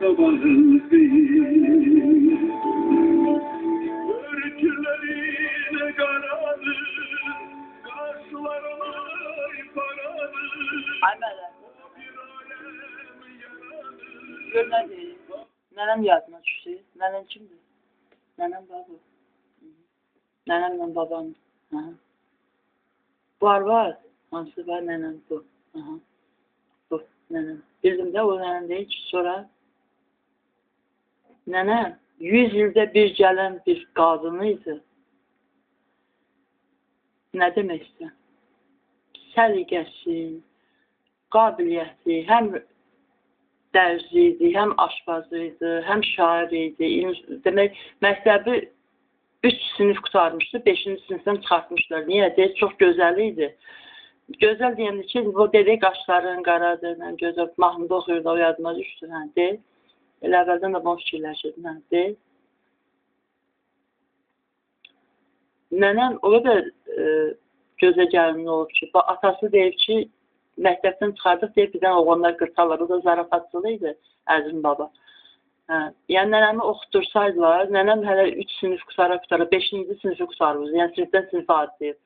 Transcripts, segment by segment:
sabahın örtülerine karadı, kaşlarına paradı. Ay mənəm. Gör nədir? Nənəm yadıma düşdü. Nənəm kimdir? Nənəm baba. Nənəmlə babam. Var. Hansı var nənəm bu. Bu nənəm. Bildim də o nənəm deyil ki, sonra nənəm 100 ildə bir gələn bir qadını idi. Nə demək istəyirəm? Səliqəsi, qabiliyyəti, həm dərzi idi, həm aşpazı idi, həm şair idi. Demək, məktəbi 3 sinif qutarmışdı, 5-ci sinifdən çıxartmışlar. Niyə? Deyək, çox gözəl idi. Gözəl deyəndə ki, o dedək, qaşların qaradır, gözəl, mahnıda oxuyurdu, o yadıma düşdü, deyək. Elə əvvəldən də bunu fikirləşirdim, deyək. Nənəm o qədər gözə gəlin olub ki, atası deyib ki, məktəbdən çıxardıq deyib, birdən oğlanlar qırtarlar, o da zarafatçılı idi, Əzim baba. Yəni, nənəmi oxutursaydılar, nənəm hələ 3 sinif qutara, 5-ci sinifi qutarırız, yəni sinifdən sinifə adlayıb.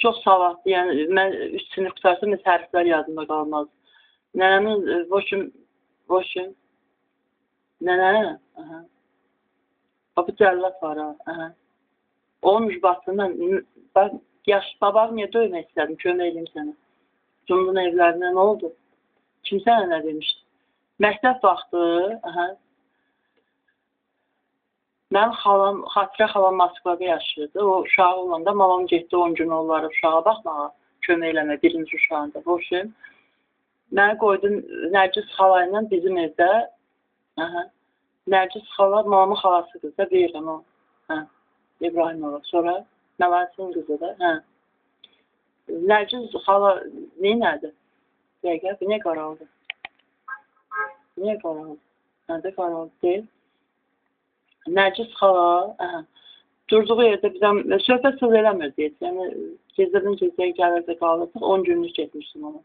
Çox savadlı, yəni mən 3 sinif qutarsam, hərflər yadımda qalmaz. Nənəmin, boşum, nənə, bu cəllat var, onun müjbatından, babam niyə döymək istədim, kömək edeyim sənə. Cumdun evlərinə nə oldu? Kim sənə nə demişdi? Məktəb vaxtı, mənim xalam, Xatirə xalam Moskvada yaşayırdı. O uşağı olanda mamam getdi 10 gün onları uşağa baxmağa, kömək eləmə, birinci uşağında. Boşum. Mənə qoydum Nərgiz xala ilə bizim evdə. Nərgiz xala, mamamın xalası qızı da deyirəm o. İbrahimova. Sonra Məvazinin qızı da. Nərgiz xala neynədir? Dəqiqə, bu niyə qaraldı? Niyə qaraldı? Nədə qaraldı deyil? Nərgiz xala, durduğu yerdə bizdən söhbət söz eləmir deyək. Yəni, gecədən gecəyə gəlirdə qalırdıq, 10 günlük getmişdim ona.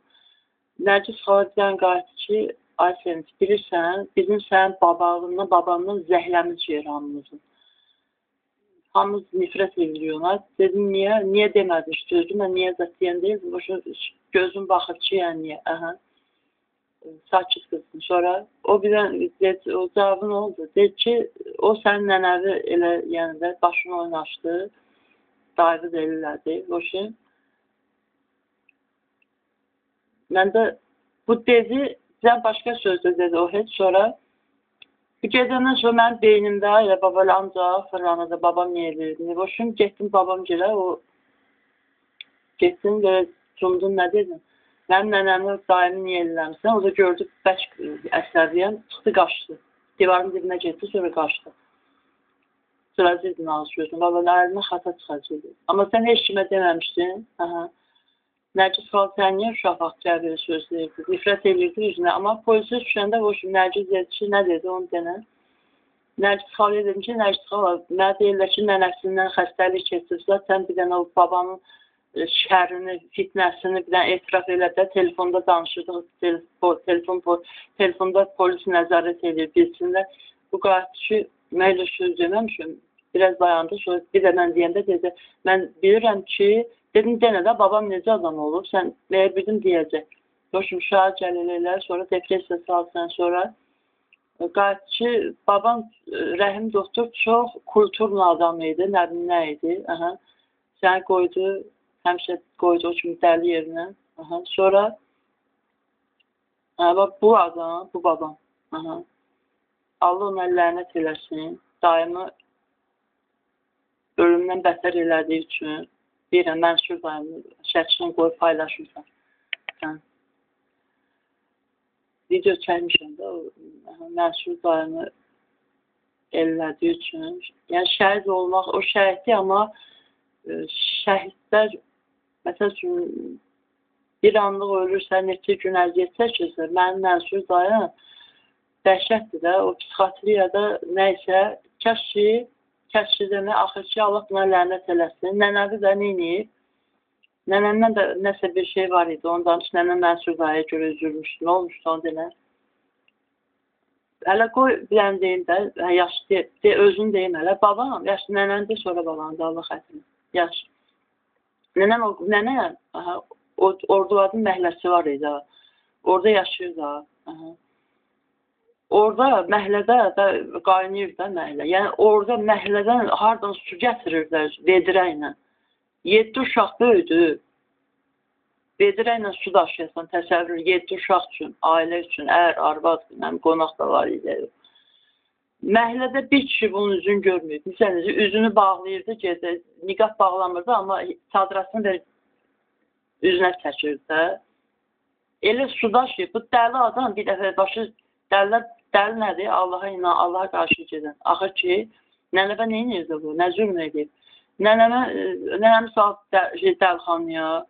Nərgiz xala bizdən qayıtdı ki, ay Sevinç, bilirsən, bizim sənin babamdan zəhləmiz yer hamımızın. Hamımız nifrət edilir ona. Dedim, niyə? Niyə demədin? Gözüm, mən niyə zət deyən deyil? Gözüm baxır ki, yəni niyə? Sakit qızdım. Sonra o birdən, o cavabı nə oldu? Dedi ki, o sənin nənəvi elə, yəni də başını oynaşdı. Dayığı delirlərdi. O şey. Mən də bu dedi, bizdən başqa sözdür dedi o heç. Sonra bu gecəndən sonra mənim beynimdə elə babayla ancaq fırlanırdı. Babam niyə eləyirdi? O şey, getdim babam gələ, o getdim və cumdum, nə dedim? Mənim nənəmi, daimi niyə eləmişsən? O da gördü, bək əsəbliyəm, çıxdı, qaçdı. Divarın dibinə getdi, sonra qaçdı. Sıracıydın ağız gözüm. Valla əlimə xata çıxacaqdı. Amma sən heç kimə deməmişdin. Nərgiz xal, sən niyə uşaq vaxtı belə söz deyirdi? Nifrət edirdi üzünə. Amma polisə düşəndə Nərgiz dedi ki, nə dedi onu denə? Nərgiz xalıya dedim ki, Nərgiz xal, mənə deyirlər ki, nənəsindən xəstəlik keçirsə, sən bir dənə o babamın şərini, fitnəsini bir dənə etiraf elədə, telefonda danışırdıq, telefonda polis nəzarət edir, bilsinlər. Bu qayıtdı ki, mən elə söz deməmişim, biraz dayandı, sonra bir də mən deyəndə dedi, mən bilirəm ki, dedim, denə də babam necə adam olub, sən məyə bildim deyəcək. Yoxum, uşağa gəlirlər, sonra depresiya salsan, sonra qayıtdı ki, babam Rəhim doktor çox kulturlu adam idi, nə idi, səni qoydu, həmişə qoydu o kimi dəli yerinə. Sonra bu adam, bu babam. Allah ona lənət eləsin. Daimi ölümdən bətər elədiyi üçün deyirəm, Mənsur daimi şəkilini qoyub paylaşmışam. Video çəkmişəm də, Mənsur daimi elədiyi üçün. Yəni şəhid olmaq, o şəhiddir, amma şəhidlər məsəl üçün, bir anlıq ölürsə, neçə gün əziyyət çəkirsə, mənim Mənsur dayım dəhşətdir də, o psixiatriyada nə isə, kəşki demək, axır ki, Allah buna lənət eləsin. Nənəvi də neyniyib? Nənəmdən də nəsə bir şey var idi, ondan ki, nənəm Mənsur dayıya görə üzülmüşdü. Nə olmuşdu onu demək? hələ qoy bir dənə deyim də, yaşlı özünü deyim hələ. Babam, yaşlı nənən de, sonra babanı da Allah xətrini. Yaxşı. Nənə, Ordubadın məhəlləsi var idi. Orada yaşayır da. Orada məhəllədə qaynayır da məhəllə. Yəni orada məhəllədən hardan su gətirirlər vedirə ilə. 7 uşaq böyüdü. Vedirə ilə su daşıyasan, təsəvvür 7 uşaq üçün, ailə üçün, arvad, qonaq da var idi. Məhəllədə bir kişi bunun üzünü görməyib. Misalincə, üzünü bağlayırdı, gedir, niqab bağlamırdı, amma çadırasını da üzünə çəkirdi də. Elə su daşıyıb, bu dəli adam bir dəfə başı, dəli nədir? Allaha inan, Allaha qarşı gedən. Axır ki, nənəmə nə edirdi bu? Nə zülm edib? Nənəmi salıb dəlxanaya,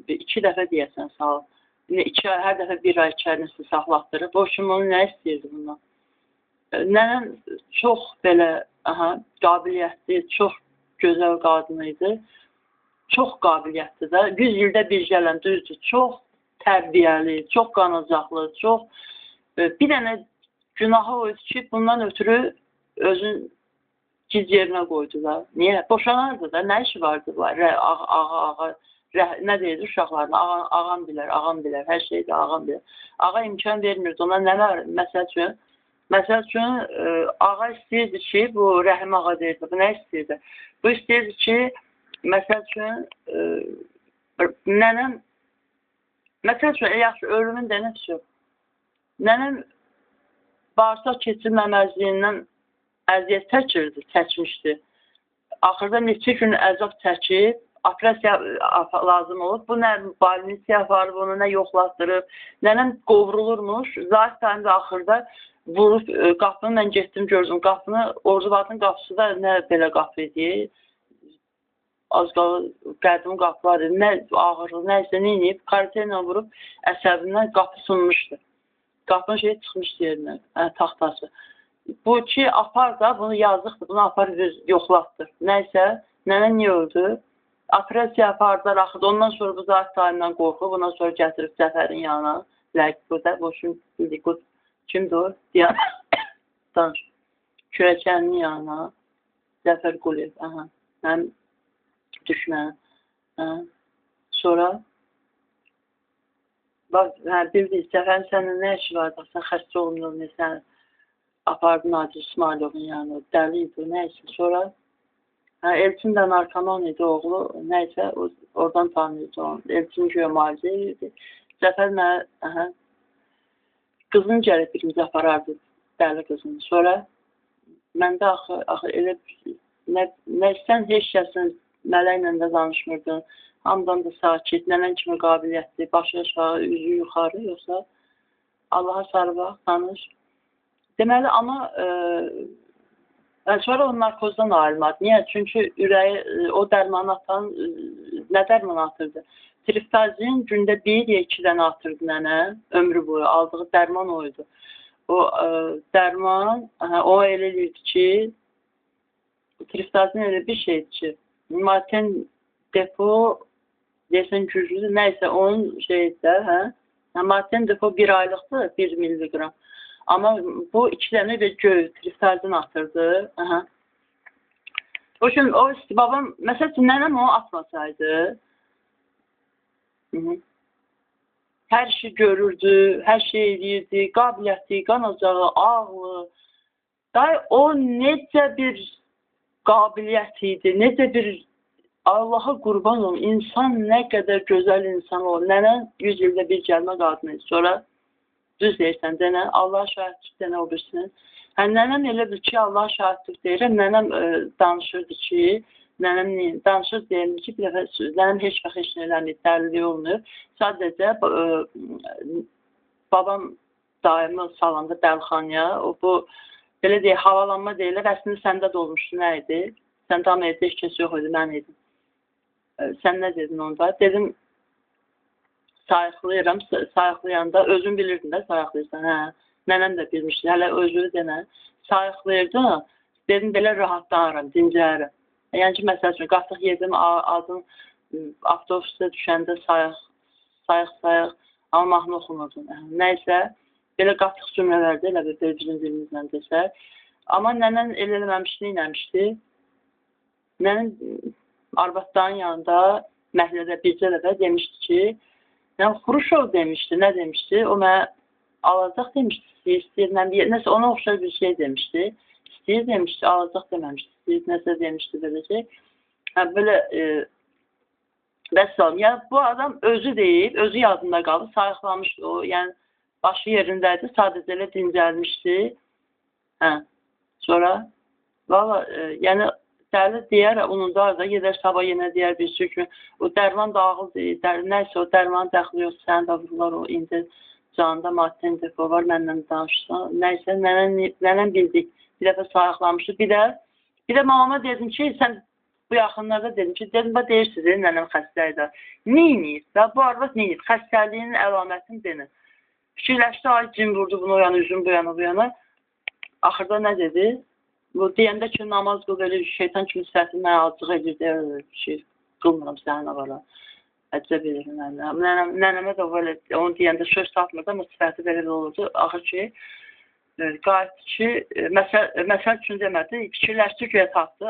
2 dəfə deyəsən salıb. Hər dəfə 1 ay içərisində saxlatdırıb. O kimi onu nə istəyirdi bundan? Nənəm çox belə qabiliyyətli, çox gözəl qadın idi. Çox qabiliyyətli də. 100 ildə bir gələn düzdür. Çox tərbiyəli, çox qanacaqlı, çox... Bir dənə günahı o idi ki, bundan ötürü özün giz yerinə qoydu da. Niyə? Boşanardı da. Nə işi vardı? Ağa, nə deyirdi uşaqlarına? Ağam bilər, hər şeydə ağam bilər. Ağa imkan vermirdi ona. Nə var? Məsəl üçün, ağa istəyirdi ki, bu Rəhim ağa deyirdi, bu nə istəyirdi? Bu istəyirdi ki, məsəl üçün, nənəm, yaxşı, ölümün də nəfsi yox. Nənəm bağırsaq keçirməməzliyindən əziyyət çəkmişdi. Axırda neçə gün əzab çəkib, operasiya lazım olub. Bu nə balinisiya aparıb, onu nə yoxlatdırıb. Nənəm qovrulurmuş, zahid sayında axırda vurub qapını, mən getdim, gördüm qapını, Ordubadın qapısı da nə belə qapı idi. Az qalı qədim qapılar idi, nə ağırlı, nəysə, nə inib, karate ilə vurub əsəbindən qapı sınmışdı. Qapının şeyi çıxmışdı yerinə, taxtası. Bu ki, apar da, bunu yazıqdır, bunu apar yoxlatdır. Nəysə, nənə niyə öldü? Operasiya apardılar, axıda, ondan sonra bu zahid sayından qorxub, ondan sonra gətirib Zəfərin yanına. Ləqbuda, boşun bildik, kimdir o? Danış. Kürəkəninin yanına. Zəfər Quliyev, həm düşmən. Sonra bax, bildik, Zəfərin sənin nə işi var? Bax, sən xəstə olmuyor, sən apardın Nadir İsmailovun yanına, dəli idi, nə işi. Sonra Elçin də narkoman idi oğlu, nəysə, oradan tanıyırdı onu. Elçin güya müalicə edirdi. Zəfər mənə qızını gəlib birimizi aparardı, dəli qızını. Sonra məndə axı elə sən heç kəsin mələklə də danışmırdın, hamıdan da sakit, nənən kimi qabiliyyətli, başı aşağı, üzü yuxarı, yoxsa Allaha sarı bax, tanış. Deməli, amma sonra o narkozdan ayrılmadı. Niyə? Çünki ürəyi, o dərmanı atan, nə dərmanı atırdı? Trifazin gündə 1 ya 2 dənə atırdı nənə, ömrü boyu aldığı dərman oydu. O dərman, o elə deyirdi ki, trifazin elə bir şeydir ki, Marten depo, deyəsən güclüdür, nəysə onun şeydir də, Marten depo 1 aylıqdır, 1 milligram. Amma bu 2 dənə də göy, trifazin atırdı. O üçün, babam, məsəl üçün, nənəm onu atmasaydı, hər şey görürdü, hər şey edirdi, qabiliyyətli, qanacağı, ağlı. O necə bir qabiliyyət idi, necə bir Allaha qurban olun, insan nə qədər gözəl insan olur. Nənən 100 ildə bir gəlmə qadını idi. Sonra düz deyirsən, denə, Allah şahidlik denə o birisinin. Nənəm elə bil ki, Allah şahidlik deyirəm, nənəm danışırdı ki, nənəm danışır deyirəm ki, bir dəfə nənəm heç vaxt heç nə eləməyib, dəliliyi olmuyor. Sadəcə babam daimi salanda dəlxanaya, bu belə deyək, havalanma deyirlər, əslində səndə də olmuşdu, nə idi? Səndə amma evdə heç kəs yox idi, mən idim. Sən nə dedin onda? Dedim, sayıqlayıram, sayıqlayanda özün bilirdin də sayıqlayırsan, nənəm də bilmişdi, hələ özünü denə, sayıqlayırdı, dedim, belə rahatlanıram, dincərim. Yəni ki, məsəl üçün, qatıq yedim, adım avtobusda düşəndə sayıq, amma mahnı oxumurdum. Nəysə, Belə qatıq cümlələrdə elə bir bizim dilimizlə desək. Amma nənən elə eləməmişdi, neyləmişdi? Nənəm arvadların yanında məhəllədə bircə dəfə demişdi ki, yəni Xruşov demişdi, nə demişdi? O mənə alacaq demişdi, istəyir, nəsə ona oxşar bir şey demişdi. İstəyir demişdi, alacaq deməmişdi, istəyir, nəsə demişdi belə şey. Belə, vəssalam, yəni bu adam özü deyib, özü yadında qaldı, sayıqlamışdı o, yəni başı yerindəydi, sadəcə elə dincəlmişdi. Sonra, valla, yəni dəli deyər, unudar da, gedər sabah yenə deyər bir sürü kimi, o dərman dağıl deyir, nəysə o dərman dəxli yoxsa, səni də vururlar, o indi canında madden depo var, məndən danışsan, nəysə, nənəm bildik, bir dəfə sayıqlamışdı, bir də mamama dedim ki, sən bu yaxınlarda dedim ki, dedim, deyirsiniz, nənəm xəstəydi, neyiniyir, bu arvad neyiniyir, xəstəliyinin əlamətini denin. Fikirləşdi, ay cin vurdu bunu o yana, üzüm bu yana, bu yana. Axırda nə dedi? Bu deyəndə ki, namaz qıl, elə şeytan kimi səhvini mənə acıq edir, deyir, şey, qılmıram sənin avara. Əcəb edir nənəm. Nənəmə də belə, onu deyəndə söz tapmırdı, amma sifəti belə olurdu. Axır ki, qayıtdı ki, məsəl üçün demədi, fikirləşdi ki, tapdı.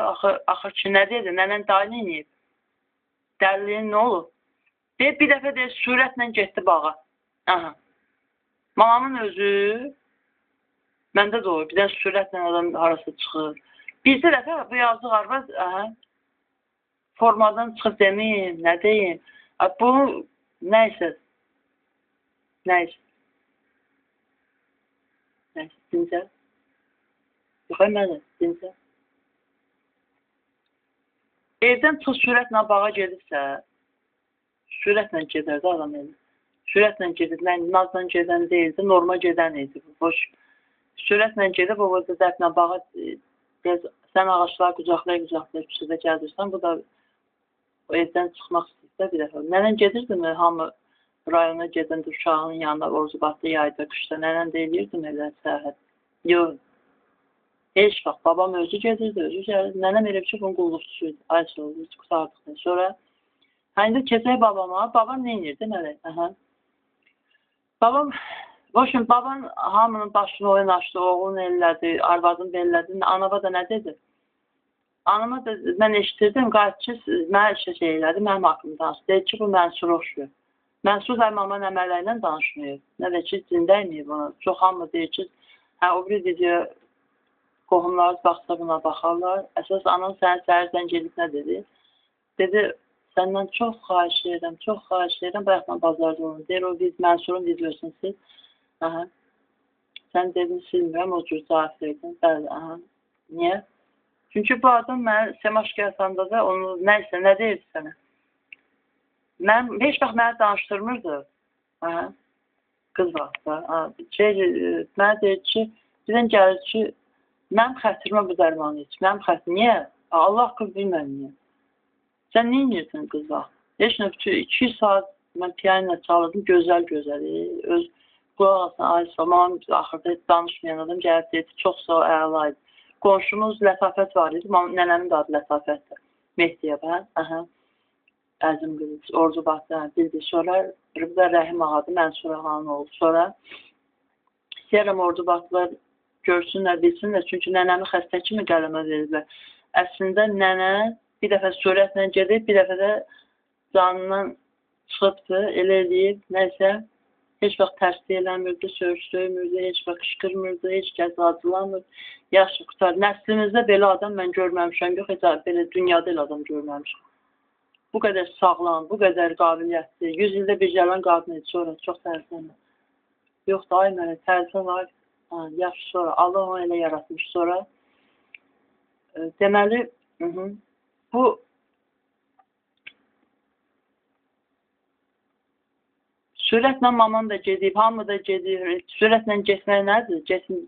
Axır ki, nə dedi? Nənən dayı neyiniyib? Dəliliyin nə olur? Deyib, bir dəfə deyir, sürətlə getdi bağa. Aha. Mamamın özü, məndə də olur, birdən sürətlə adam arası çıxır. Bircə dəfə bu yazıq arvad formadan çıxıb deməyim, nə deyim. Bu, nəysə, dincəl. Yox, mənə, dincəl. Evdən çox sürətlə bağa gedirsə, sürətlə gedərdi adam edir. Sürətlə gedib, nazla gedən deyildi, normal gedən idi. Boş. Sürətlə gedib, o da dəfnə bağa, sən ağaçlar qucaqlaya küçədə gəldirsən, bu da o evdən çıxmaq istəyirsə bir dəfə. Nənən gedirdi mi, hamı rayona gedəndə uşağının yanında, Orzubatda, yayda, qışda, nənən deyilirdi mi elə səhət? Yox. Heç vaxt, babam özü gedirdi, özü gəlirdi. Nənəm elə bir şey, bunun qulluqçusuydu. Ay oldu, hiç qusardıqdı. Sonra, həndə keçək babama, babam neynirdi, nələ? Babam, boşun, baban hamının başını oynaşdı, oğlun ellədi, arvadın bellədi, anava da nə dedi? Anama da, mən eşitirdim, qayıtçı mənə işə şey elədi, mənim haqqımı danışdı. Deyir ki, bu Mənsur oxşuyor. Mənsur da mama nəmələklə danışmıyor. Nə də ki, cindəyməyib ona. Çox hamı deyir ki, o bir video qohumlarız baxsa buna baxarlar. Əsas anam sənə səhərdən gedib nə dedi? Dedi, səndən çox xahiş edirəm, bayaqdan bazarda olun. Deyir, o Mənsurun videosunu sil. Sən dedin, silmirəm, o cür cavab verdin. Bəli, niyə? Çünki bu adam mənə Semaş gəlsəndə də onu nəysə, nə deyirdi sənə? Heç vaxt mənə danışdırmırdı. Qız vaxtda. Mənə deyir ki, birdən gəlir ki, mənim xətrimə bu dərmanı iç. Mənim xətrim, niyə? Allah qız bilməm niyə. Sən nə inirsən qız vaxt? Heç nöqtü 2 saat mən piyanla çalırdım, gözəl. Öz qulaq asına, Aysa, mamam axırda danışmayan adam gəlib deyirdi, çox sağ əlaydı. Qonşumuz Lətafət var idi, nənəmin də adı Lətafətdir. Mehdiyə bən, Əzim qız, Orzubatda, bildi. Sonra Rıbda Rəhim ağadı, Mənsur ağanın oldu. Sonra istəyərəm Orzubatlılar görsünlər, bilsinlər, çünki nənəmi xəstə kimi qələmə verirlər. Əslində nənə bir dəfə sürətlə gedib, bir dəfə də canından çıxıbdı, elə eləyib, nəysə, heç vaxt tərsliyə eləmirdi, söymürdü, heç vaxt qışqırmırdı, heç kəs acılamırdı. Yaxşı, qutar. Nəslimizdə belə adam mən görməmişəm, yox, heç belə dünyada elə adam görməmişəm. Bu qədər sağlam, bu qədər qabiliyyətli, 100 ildə bir gələn qadın idi, sonra çox tərsinə. Yox da, ay mənə, tərsin var, yaxşı, sonra, Allah onu elə yaratmış, sonra. Deməli, bu sürətlə mamam da gedib, hamı da gedib, sürətlə getmək nədir?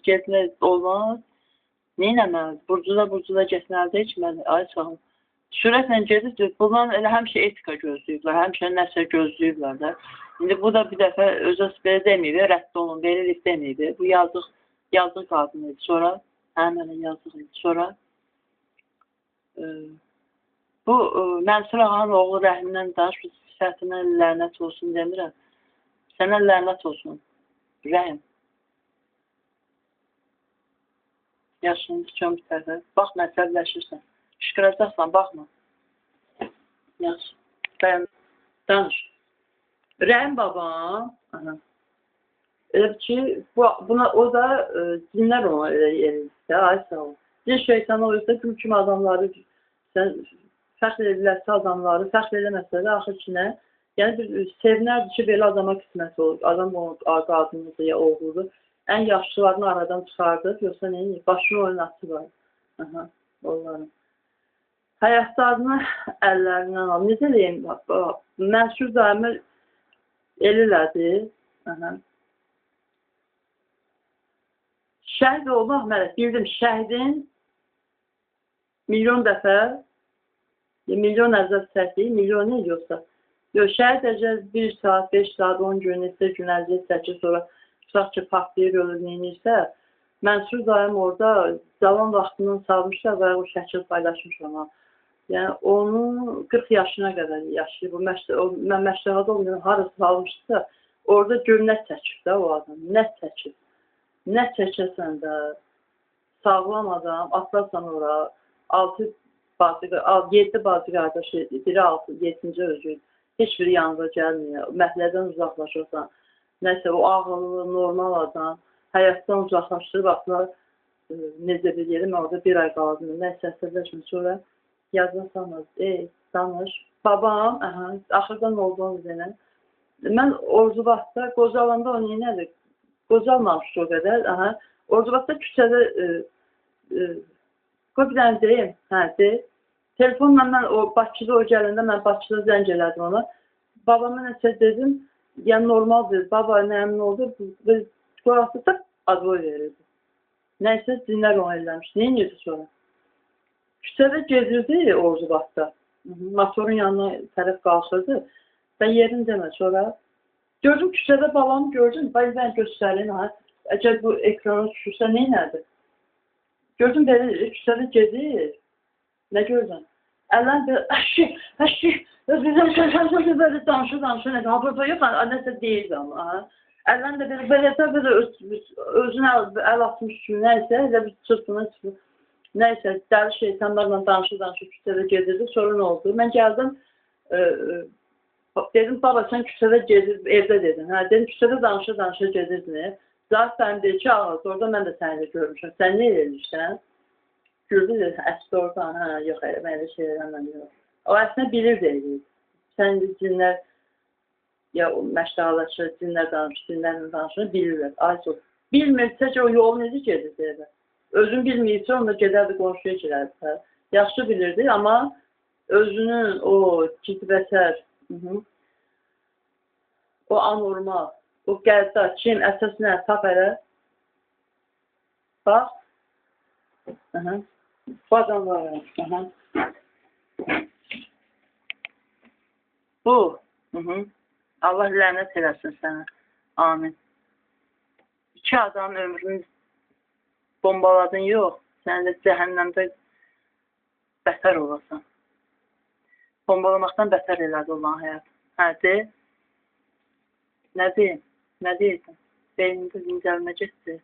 Getmək olmaz. Neynəməlidir? Burcuda getməlidir, içməli, ay sağ ol. Sürətlə gedir, bundan elə həmişə etika gözləyiblər, həmişə nəsə gözləyiblər də. İndi bu da bir dəfə özəs belə deməyib, rədd olun, verilik deməyib. Bu yazıq qadın idi. Sonra, mənə yazıq idi. Sonra, bu Mənsur ağanın oğlu Rəhimdən danış, sifətinə lənət olsun demirəm. Sənə lənət olsun, Rəhim. Yaşını düşən bir tərəfə. Baxma, əsəbləşirsən. Şükürəcəksən, baxma. Yaş. Bəyəm, danış. Rəhim babam. Aha. Elə ki, buna, o da dinlər ona elə yerirsə, ay sağ ol. Bir şeytan olursa, gül kimi adamları, sən fəxr edilərsə adamları, fəxr eləməsə də axır ki, nə? Yəni, bir sevinərdir ki, belə adama qismət olur. Adam onun qadınıdır ya oğludur. Ən yaxşılarını aradan çıxardır, yoxsa neyini? Başını oynatı var. Aha, onların. Həyatlarını əllərindən al. Necə deyim? Məşhur daimi elirlədi. Aha. Şəhid olmaq mələk, bildim, şəhidin milyon dəfə, milyon əzəb çəkir, milyon ne yoxsa? Yox, şəhid əcəz 1 saat, 5 saat, 10 gün, neçə gün əzəb çəkir, sonra tutaq ki, patlayır, ölür, neyinirsə, Mənsur daim orada cavan vaxtından salmışlar və o şəkil paylaşmış ona. Yəni, onu 40 yaşına qədər yaşayıb, mən məşləğədə olmuyorum, harası salmışsa, orada gör nə çəkib də o adam, nə çəkib. Nə çəkəsən də, sağlam adam, atlarsan ora, 7 bacı qardaş, biri 6, 7-ci özü, heç biri yanında gəlmiyor, məhlədən uzaqlaşırsan, nəsə o ağıllı, normal adam, həyatdan uzaqlaşdırıb, atlar, necə bir yeri, mən orada bir ay qaladım, nəsə əsəbləşmə, sonra yazma sanmaz, danış, babam, axırdan olduğum üzrə, mən Ordubatda, Qocalanda o neynədir? Qocalmamışdı o qədər. Ordubatda küçədə qoy bir dənə deyim. Deyim. Telefonla mən Bakıda o gələndə mən Bakıda zəng elədim ona. Babama nəsə dedim. Yəni normaldır. Baba nə əmin oldu. Sonrası da advoy verirdi. Nəysə dinlər onu eləmiş. Neyin yedi sonra? Küçədə gedirdi Ordubatda. Motorun yanına tərəf qalxırdı. Və yerin demə sonra. Gördüm küçədə balamı gördüm, ben göstərin, əgər bu ekrana düşürsə neynədir? Gördüm belə, küçədə gedir, nə gördün? Ələn belə, belə danışır, nədir? Burada yox, nəsə deyildi amma. Ələn də belə özünə əl atmış kimi, nəysə, elə bir çırpına çıxır. Nəysə, dəli şeytanlarla danışır, küçədə gedirdi, sonra nə oldu? Mən gəldim, dedim, baba, sən küçədə gedir, evdə dedin. Dedim, küçədə danışır gedirdin. Zaten sən deyir ki, ağız, orada mən də səni də görmüşəm. Sən nə edirsən? Güldü dedi, əsli oradan, yox, mən elə şey eləməm, yox. O əslində bilir deyir. Sən cinlər, ya məşğalaşır, cinlər danışır, bilirlər. Ayşə, bilmirsə ki, o yolu necə gedir deyir. Özün bilməyirsə, onda gedərdi, qonşuya girərdi. Yaxşı bilirdi, amma özünün o cidvətər, o anormal, o gəldə, kim, əsasına tap elə. Bax. Bu adam var. Bu. Allah lənət eləsin sənə. Amin. 2 adam ömrünü bombaladın, yox. Sən də cəhənnəmdə bətər olasan. Bombalamaqdan bətər elədi olan həyat. De. Nə deyim? Nə deyirsən? Beynində zincəlmə getdi.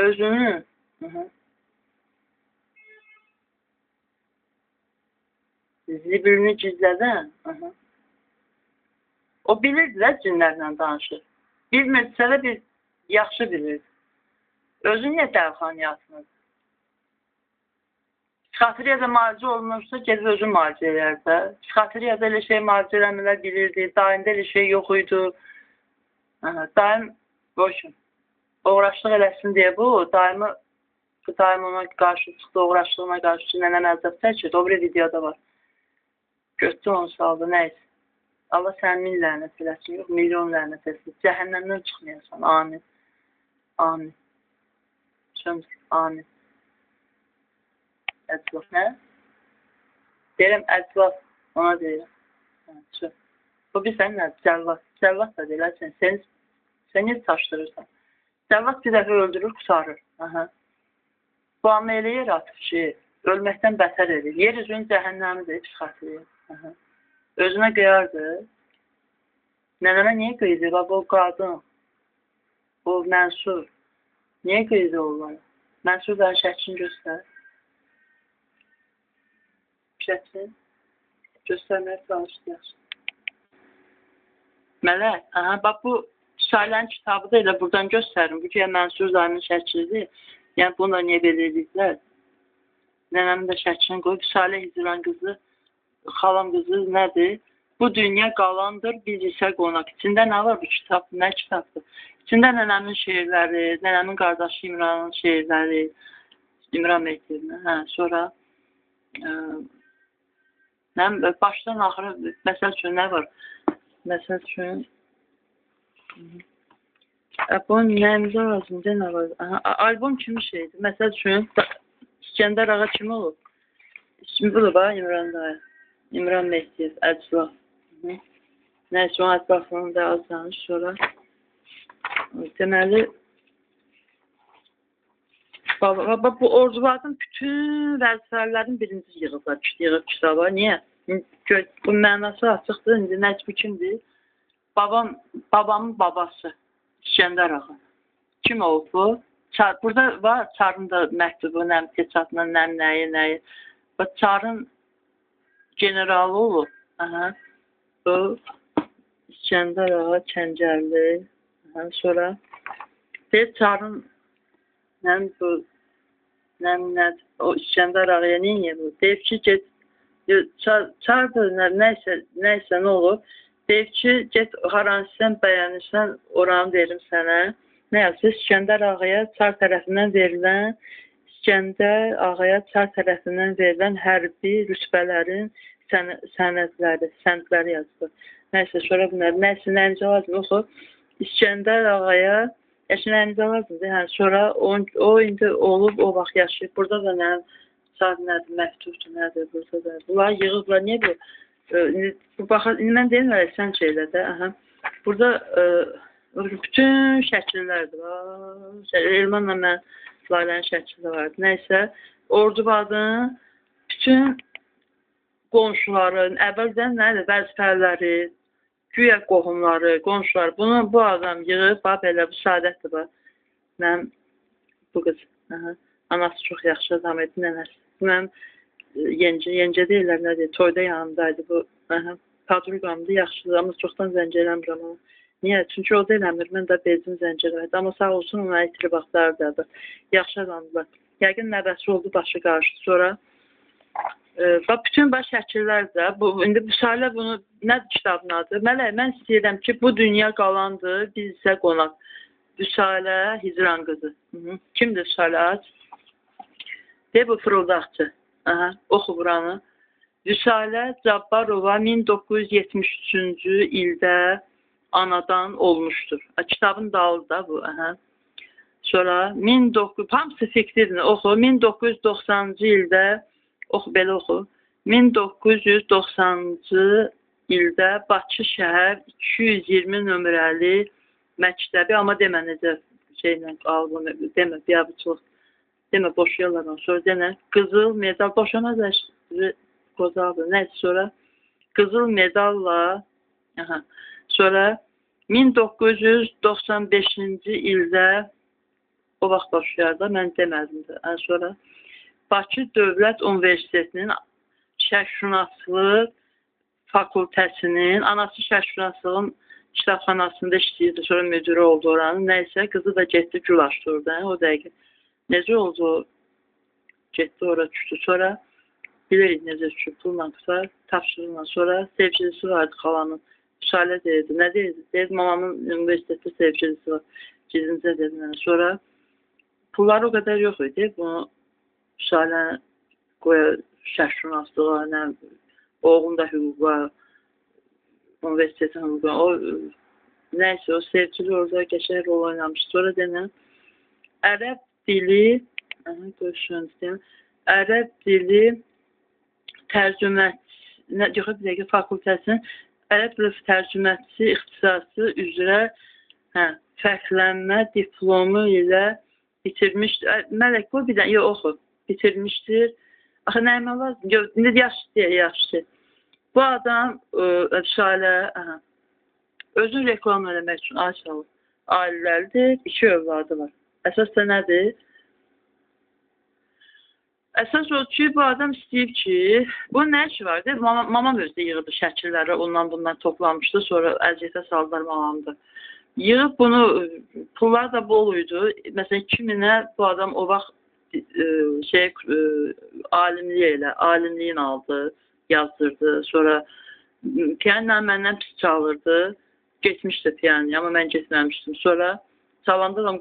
Özünü zibilini gizlədən o bilirdilər cinlərlə danışır. Bilmirsə də bir yaxşı bilirdi. Özün niyə dəlxanaya atmır? Psixiatriyada müalicə olunursa, gedib özün müalicə edərsə. Psixiatriyada elə şey müalicə eləmələr bilirdi, daimdə elə şey yox idi. Daim, boşun, uğraşlıq eləsin deyə bu, daim ona qarşı çıxdı, uğraşlığına qarşı nənəm əzab çəkirdi, o bir videoda var. Götdü onu saldı, nəysə. Allah sənin 1000 lənət eləsin, yox, milyon lənət eləsin. Cəhənnəmdən çıxmayasan, amin. Amin. Şömür, amin. Əclaf, nə? Deyirəm, əclaf, ona deyirəm. Bu bir sənin nədir? Cəlvat. Cəlvat da deyirəm, sən niyə çaşdırırsan? Cəlvat bir dəfə öldürür, qusarır. Bu amma elə yer atır ki, ölməkdən bətər edir. Yer üzünün cəhənnəmidir, psixiatriyə. Özünə qıyardı. Nənəmə niyə qeyd edir? Bax, o qadın, o Mənsur. Niyə qeyd olurlar? Mənsurların şəklini göstər. Şəklini göstərməyə çalışdıq. Mələk, aha, bax bu Şailənin kitabı da elə buradan göstərin. Bu ki, Mənsurların şəklidir. Yəni, bunu da niyə belə edirlər? Nənəmin də şəklini qoyub, Şailə Hicran qızı, xalam qızı nədir? Bu dünya qalandır, biz isə qonaq. İçində nə var bu kitab? Nə kitabdır? İçində nənəmin şeirləri, nənəmin qardaşı İmranın şeirləri, İmran Mehdi'nin, hə, sonra başdan axırı, məsəl üçün, nə var? Məsəl üçün, bunun nəyimizə lazımdır, nə var? Albom kimi şeydir. Məsəl üçün, İskəndər Ağa kimi olub? İsmi budur, bax, İmran Daya. İmran Mehdiyev, Əcrah. Nəysə, onun ətbaflarını da azdanış, sonra deməli, bu Ordubadın bütün vəzifələrin birinci yığıb kitaba. Niyə? Bu mənası açıqdır. İndi Nəcib kimdir? Babamın babası İskəndər Ağa. Kim olub bu? Burada var Çarın da məktubu, nəm keçatla, nəm nəyi. Çarın generalı olub. Bu İskəndər Ağa Kəncərli. Sonra Çarın o İskəndər Ağaya niyə bu? Deyib ki, get, Çardır, nəysə, nə olur? Deyib ki, get, haransən, bəyənirsən, oranı verim sənə. Nə yazır? İskəndər Ağaya Çar tərəfindən verilən hərbi rütbələrin sənədləri yazılır. Nəysə, sonra bunlar, nəysə, nəyimizə lazım, oxu. İskəndər Ağaya nəyimizə lazımdır. Sonra o indi olub, o vaxt yaşayıb. Burada da nə? Çar nədir, məktubdur, nədir, burada da. Bunlar yığıblar, niyə bu? İndi mən deyim, sən şeylə də. Burada bütün şəkillərdir. Elmanla mən Lalənin şəkili vardı. Nəysə, Ordubadın bütün qonşuların, əvvəldən nədir, vəzifələri, güya qohumları, qonşuları, bu adam yığıb, belə bu saadətdir, mənim bu qız, anası çox yaxşı adam idi, nənəsi. Mənim yencə deyirlər, nədir, toyda yanımdaydı, bu padruqamdı, yaxşıdır, amma çoxdan zəncə eləmirəm onu. Niyə? Çünki o da eləmir, mən də bezim zəncə eləmədi, amma sağ olsun, ona itirib axtardı, yaxşı adamdılar. Yəqin nəvəsi oldu, başı qarışdı, sonra bütün baş şəkillərdir, indi bu Şailə bunu, nədir kitabın adı? Mələk, mən istəyirəm ki, bu dünya qalandır, biz isə qonaq. Bu Şailə Hicran qızı. Kimdir Şailə? Deyib, bu fırıldaqçı. Oxu buranı. Vüsalə Cabbarova 1973-cü ildə anadan olmuşdur. Kitabın dalı da bu. Sonra, hamısı fikirdir, oxu. 1990-cı ildə, belə oxu. 1990-cı ildə Bakı şəhər 220 nömrəli məktəbi, amma demə necə şeylə qalbını, demə biabıçılıq, demə boşuyarlar onu, sonra demə qızıl medal, boşamaz qozaldır, nəysə sonra qızıl medalla, sonra 1995-ci ildə, o vaxt boşuyarlar, mən demədim də, sonra Bakı Dövlət Universitetinin Şərqşünaslıq fakültəsinin, anası şərqşünaslığın kitabxanasında işləyirdi, sonra müdürü oldu oranın, nəysə, qızı da getdi Gülaşdı orada, o dəqiqə. Necə oldu? Getdi ora düşdü, sonra bilirik necə düşdü, pulla qısa, tapşırıqla, sonra sevgilisi vardı xalanın, Şailə deyirdi, nə deyirdi? Deyirdi, mamamın universitetdə sevgilisi var, gizimcə dedi, sonra pulları o qədər yox idi, bunu Şailə qoya şərqşünaslığa, oğlun da hüquqa, universitetin hüquqa, nəysə, o sevgili orada qəşəng rol oynamışdı. Sonra denən, ərəb dili tərcüməçisi, fakültəsinin ərəb dili tərcüməçisi ixtisası üzrə fərqlənmə diplomu ilə bitirmişdir. Mələk, bu bir dənə, yox, oxu, bitirmişdir. Axı, nəyimə lazım? İndi yaxşı deyək, yaxşı. Bu adam Şailə Özünü reklam eləmək üçün Ayşəl ailəlidir, 2 övladı var. Əsas da nədir? Əsas o ki, bu adam istəyib ki, bu nə işi var? Mamam özü də yığırdı şəkilləri, ondan bundan toplamışdı, sonra əziyyətə saldılar mamamdı. Yığıb bunu, pullar da bol idi. Məsələn, 2000-ə bu adam o vaxt alimliyin aldı, yazdırdı. Sonra piyanla məndən pis çalırdı. Getmişdi piyanıya, amma mən getməmişdim. Sonra çalanda da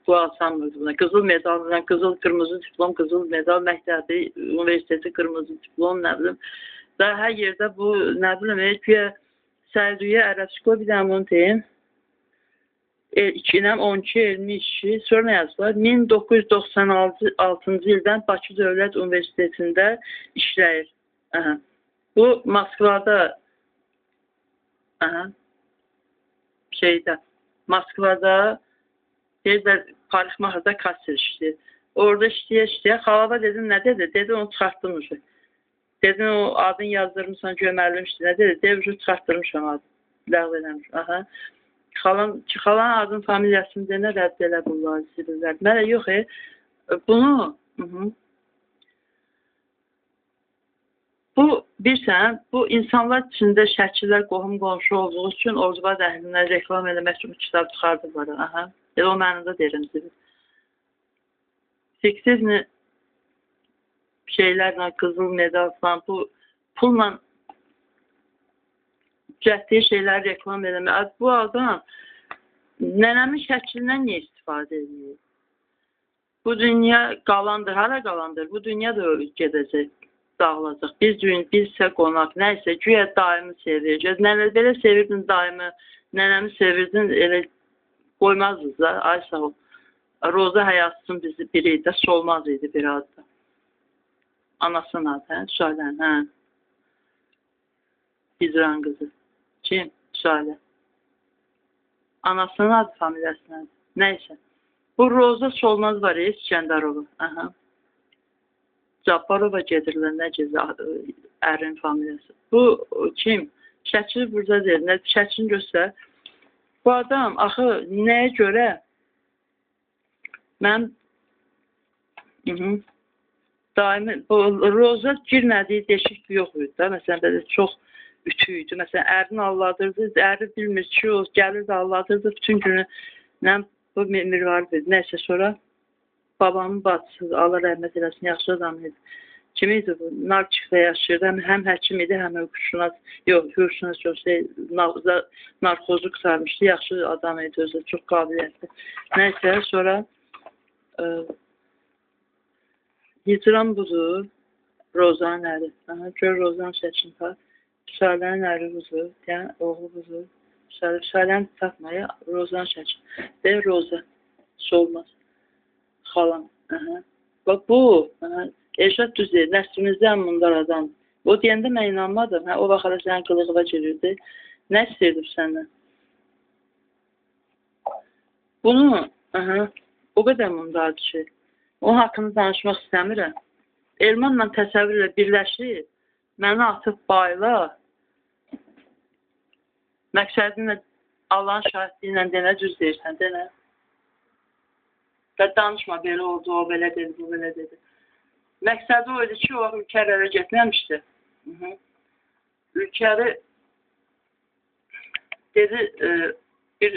qulaq sanmırdı buna. Qızıl medal, qızıl, qırmızı diplom, qızıl medal, məktəbi, universiteti, qırmızı diplom, nə bilim. Daha hər yerdə bu, nə bilim, güya Sərdiyə Ərəbçikə bir dənə bunu deyim. 12-22, sonra nə yazdılar? 1996-cı ildən Bakı Dövlət Universitetində işləyir. Aha. Bu, Moskvada Moskvada parixmahada kasser işləyir. Orada işləyə, xalaba dedim, nə dedi? Dedi, onu çıxartdırmışım. Dedim, o adını yazdırmışsan, gömərlimişdi. Nə dedi? Dev ucu çıxartdırmışam adı. Ləğv eləmişim. Aha. Xalanın adının familiyasını denə rədd elə bunları silirlər. Mənə yox, bunu bu, bilsən, bu insanlar içində şəkillər qohum qonşu olduğu üçün Orduba dəhlindən reklam eləmək üçün kitab çıxardıblar. Aha. Elə o mənada deyirəm sizi. Fiksiz şeylərlə, qızıl medal falan, bu pulla cəhdiyi şeyləri reklam eləmək. Bu adam nənəmin şəklindən niyə istifadə edir? Bu dünya qalandır. Hara qalandır? Bu dünya da gedəcək, dağılacaq. Biz isə qonaq, nəysə, güya daimi sevirəcək. Nənə belə sevirdin daimi, nənəmi sevirdin, elə qoymazdınız da. Ay sağ ol. Roza həyatısının bizi biri idi, solmaz idi bir adda. Anasının adı, Şahlən, Hicran qızı. Kim? Şalə. Anasının adı, familiyasının adı. Nəysə. Bu Roza Solmaz var ya, İskəndarova. Cabbarova gedirlər, nə gəzir, ərin familiyası. Bu kim? Şəkil burada deyil, şəkilini göstər. Bu adam, axı, nəyə görə? Mən daimi, Roza girmədiyi deşik yox idi da. Məsələn, belə çox ütü idi. Məsələn, ərini alladırdı, əri bilmir ki, o gəlirdi, alladırdı bütün günü. Bu mirvar dedi. Nəysə, sonra babamın bacısı, Allah rəhmət eləsin, yaxşı adam idi. Kim idi bu? Narçıqda yaşayırdı. Həm həkim idi, həm hüquqşünas, yox, hüquqşünas narkozu qısarmışdı. Yaxşı adam idi özü, çox qabiliyyətli. Nəysə, sonra Hicran budur, Rozanın əri. Gör Rozanın şəklini var. Şalənin əri budur, yəni oğlu budur. Şaləni tapmaya Rozanın şəkli. Və Roza, solmaz. Xalam. Bax bu, Elşad düz deyir, nəslimizdən bunlar adam. O deyəndə mən inanmadım. O vaxt hələ sənin qılığına girirdi. Nə istəyirdim səndən? Bunu, o qədər bundadır ki, onun haqqında danışmaq istəmirəm. Elmanla təsəvvürlə birləşib, məni atıb bayla, məqsədinlə Allahın şahidliyi ilə denə, düz deyirsən, denə. Və danışma, belə oldu, o belə dedi, bu belə dedi. Məqsədi o idi ki, o vaxt ülkələrə getməmişdi. Ülkəri dedi, bir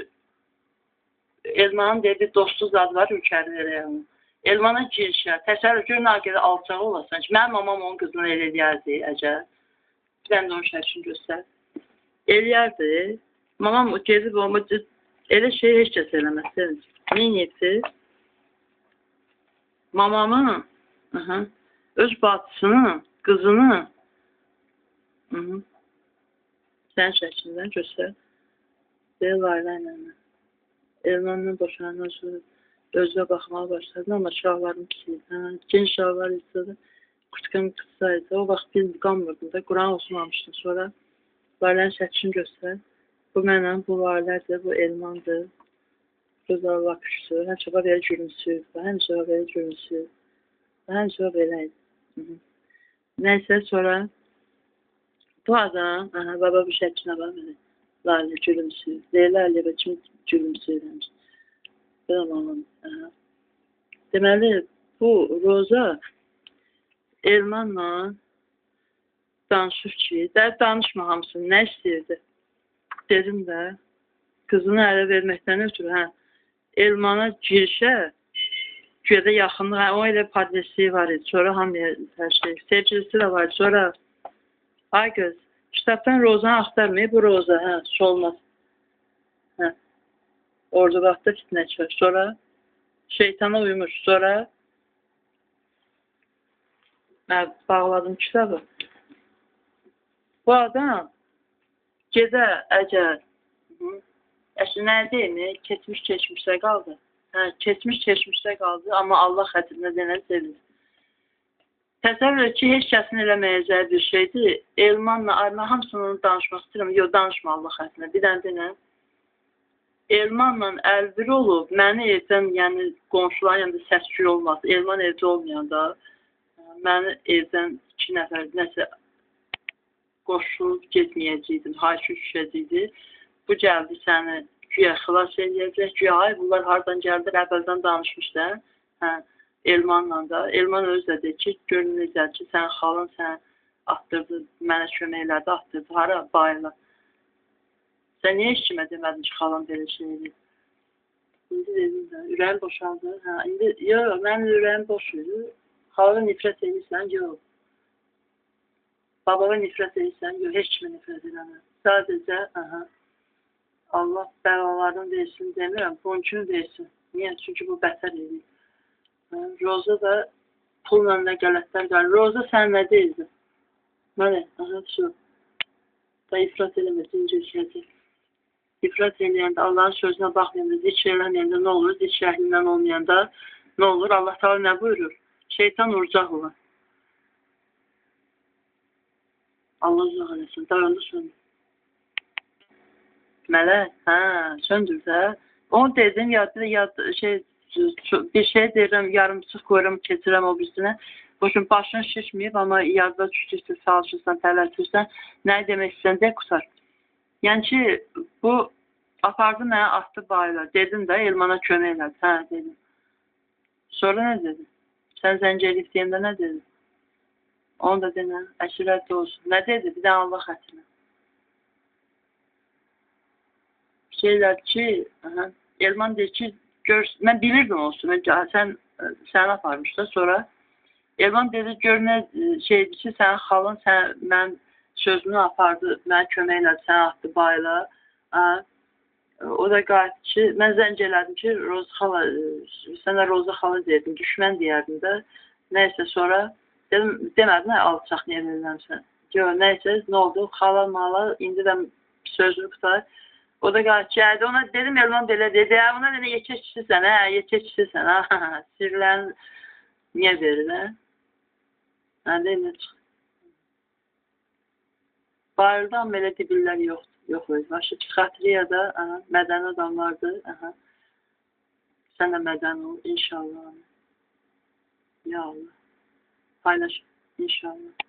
Elmanın dedi, dostu zad var ülkələrə. Elmana girişə, təsəvvür gör, naqədə alçağı olasan ki, mənim mamam onun qızını el eləyərdi, əcəl. Bir dənə də onun şəkini göstər. Eləyərdi. Mamam gezib, elə şey heç kəs eləməz. Neyiniyibdi? Mamamın öz bacısının, qızını sən şəklindən göstər. Deyil, Layla ilə. Elmanla boşandan sonra özünə baxmağa başladı, amma şahlarım pisiydi. Gen şahlar istədi, qutqan qıtsaydı. O vaxt biz qanmırdım da, Quran oxumamışdım. Sonra Laylanın şəklini göstər. Bu mənəm, bu Laylərdir, bu Elmandır. Göz Allah küşsür. Həmişə belə gülümsür. Həmişə belə gülümsür. Həmişə belə idi. Nəysə, sonra bu adam, baba bu şəklinə bax mənə. Lale gülümsüyor. Leyla Əliyeva kimi gülümsüyor. Tamam. Deməli, bu Roza Elmanla danışır ki, danışma hamısını, nə istəyirdi? Dedim də, qızını ələ verməkdən ötürü, Elmana girişə, güya da yaxınlıq, o elə padresliyi var idi, sonra hamıya hər şey, sevgilisi də var idi, sonra, ay göz, kitabdan Rozanı axtarmayıb, bu Roza, solmaz. Orada vaxtda fitnəç var, sonra şeytana uymuş, sonra bağladım kitabı. Bu adam gedə əgər nə deyim, keçmişdə qaldı. Keçmişdə qaldı, amma Allah xətrinə denə sevinir. Təsəvvür et ki, heç kəsin eləməyəcəyi bir şeydir. Elmanla, mən hamısını danışmaq istəyirəm. Yox, danışma Allah xətrinə. Bir dənə denə. Elmanla əlbir olub, məni evdən, yəni qonşuların yanında səsküy olmaz. Elman evdə olmayanda, məni evdən 2 nəfər, nəsə qoşulub getməyəcəkdim, haykü düşəcəkdi. Bu gəldi səni güya xilas edəcək, güya ay bunlar hardan gəldi, əvvəldən danışmışlar. Elmanla da. Elman özü də deyir ki, görün necə ki, sən xalın sən atdırdı, mənə kömək elədi, atdırdı, hara bayıla. Sən niyə heç kimə demədin ki, xalan belə şey edir? İndi dedim də, ürəyim boşaldı. Yox, mənim ürəyim boş idi. Xalana nifrət edirsən, yox. Babaya nifrət edirsən, yox, heç kimə nifrət edəməm. Sadəcə, Allah bəlalarını versin demirəm, bunun üçün versin. Niyə? Çünki bu bətər edir. Roza da pulla nə qələtlər qalır. Roza sən nə deyirdin? Mənə, şu. Da ifrat eləmə, zincirləyəcək. İfrat eləyəndə, Allahın sözünə baxmayanda, zikr eləməyəndə nə olur? Zikr əhlindən olmayanda nə olur? Allah Teala nə buyurur? Şeytan urcaq olur. Allah uzaq eləsin, dayandı söndür. Mələk, söndür də. Onu dedim, bir şey deyirəm, yarımçıq qoyuram, keçirəm o birisine. Boşun başın şişməyib, amma yadda düşdüksə, çalışırsan, tələsirsən, nə demək istəyən deyə qutar. Yəni ki, bu apardı mənə atdı bayıla. Dedim də, Elmana kömək elədi. Dedim. Sonra nə dedim? Sən zəncə elif deyəndə nə dedim? Onu da denə, əşirət olsun. Nə dedi? Bir də Allah xətrinə. Şeylər ki, Elman deyir ki, mən bilirdim olsun, sən aparmış da sonra. Elman dedi, gör nə şeydir ki, sənin xalın, mən sözünü apardı, mənə kömək elədi, sən atdı bayıla. O da qayıtdı ki, mən zəng elədim ki, sənə Roza xala deyirdim, düşmən deyərdim də. Nəysə sonra, dedim, demədin, alçaq niyə verirləmsən. Gör, nəysə, nə oldu, xala mala, indi də sözünü qutar. O da qayıtdı, ona dedim, Elman belə dedi, ona dedi, yekə kişisən, sirlərini niyə verir, Deyil, çıx. Bayırdan belə dibillər yox idi. Başı psixiatriyada mədəni adamlardır. Sən də mədəni ol, inşallah. Ya Allah. Paylaş, inşallah.